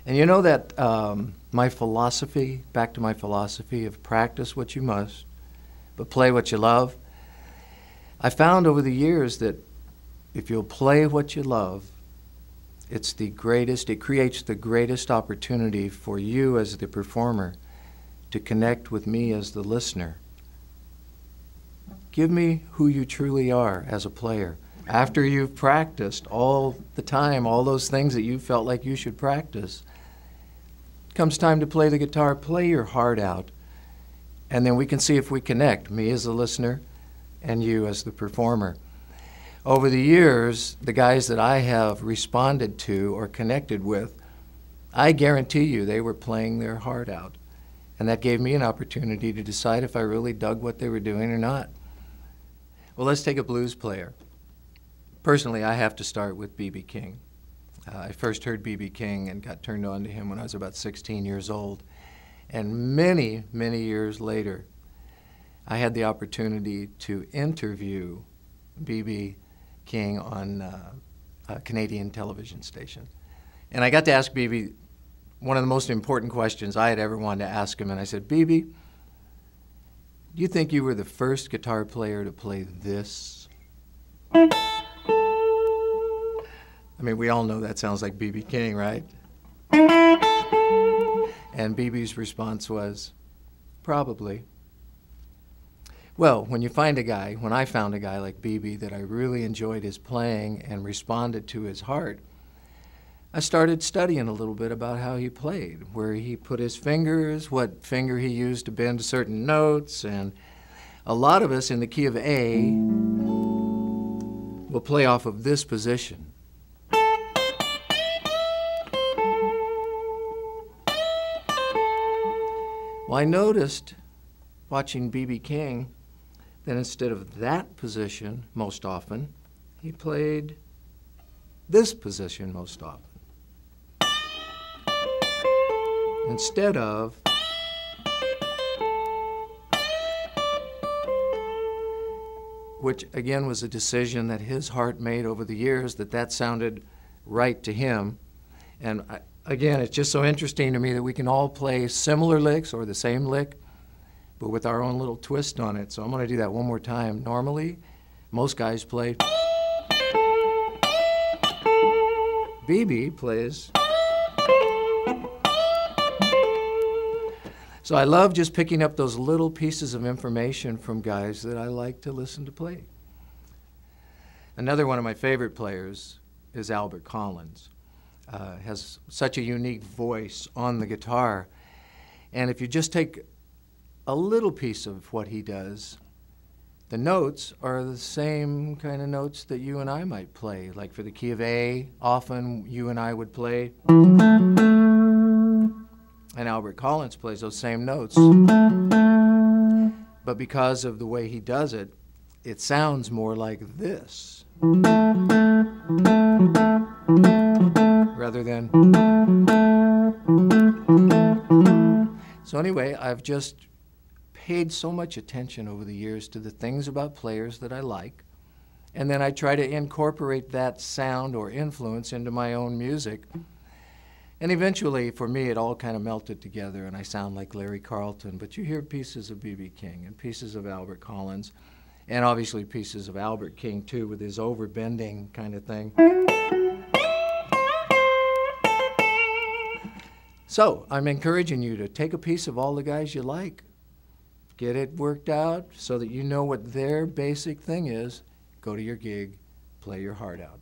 And you know that my philosophy, back to my philosophy of practice what you must, but play what you love. I found over the years that if you'll play what you love, it creates the greatest opportunity for you as the performer to connect with me as the listener. Give me who you truly are as a player. After you've practiced all the time, all those things that you felt like you should practice, comes time to play the guitar, play your heart out, and then we can see if we connect, me as the listener and you as the performer. Over the years, the guys that I have responded to or connected with, I guarantee you they were playing their heart out. And that gave me an opportunity to decide if I really dug what they were doing or not. Well, let's take a blues player. Personally, I have to start with B.B. King. I first heard B.B. King and got turned on to him when I was about 16 years old. And many, many years later, I had the opportunity to interview B.B. King on a Canadian television station. And I got to ask B.B. one of the most important questions I had ever wanted to ask him. And I said, B.B., do you think you were the first guitar player to play this? I mean, we all know that sounds like B.B. King, right? And B.B.'s response was, probably. Well, when I found a guy like B.B. that I really enjoyed his playing and responded to his heart, I started studying a little bit about how he played, where he put his fingers, what finger he used to bend certain notes, and a lot of us in the key of A will play off of this position. Well, I noticed, watching B.B. King, that instead of that position most often, he played this position most often. Instead of which again was a decision that his heart made over the years, that sounded right to him. And again, it's just so interesting to me that we can all play similar licks or the same lick, but with our own little twist on it. So I'm going to do that one more time. Normally, most guys play. B.B. plays. So I love just picking up those little pieces of information from guys that I like to listen to play. Another one of my favorite players is Albert Collins. Has such a unique voice on the guitar. And if you just take a little piece of what he does, the notes are the same kind of notes that you and I might play. Like for the key of A, often you and I would play. And Albert Collins plays those same notes. But because of the way he does it, it sounds more like this. Rather than. So anyway, I've just paid so much attention over the years to the things about players that I like, and then I try to incorporate that sound or influence into my own music. And eventually, for me, it all kind of melted together, and I sound like Larry Carlton. But you hear pieces of B.B. King and pieces of Albert Collins, and obviously pieces of Albert King, too, with his overbending kind of thing. So I'm encouraging you to take a piece of all the guys you like, get it worked out so that you know what their basic thing is, go to your gig, play your heart out.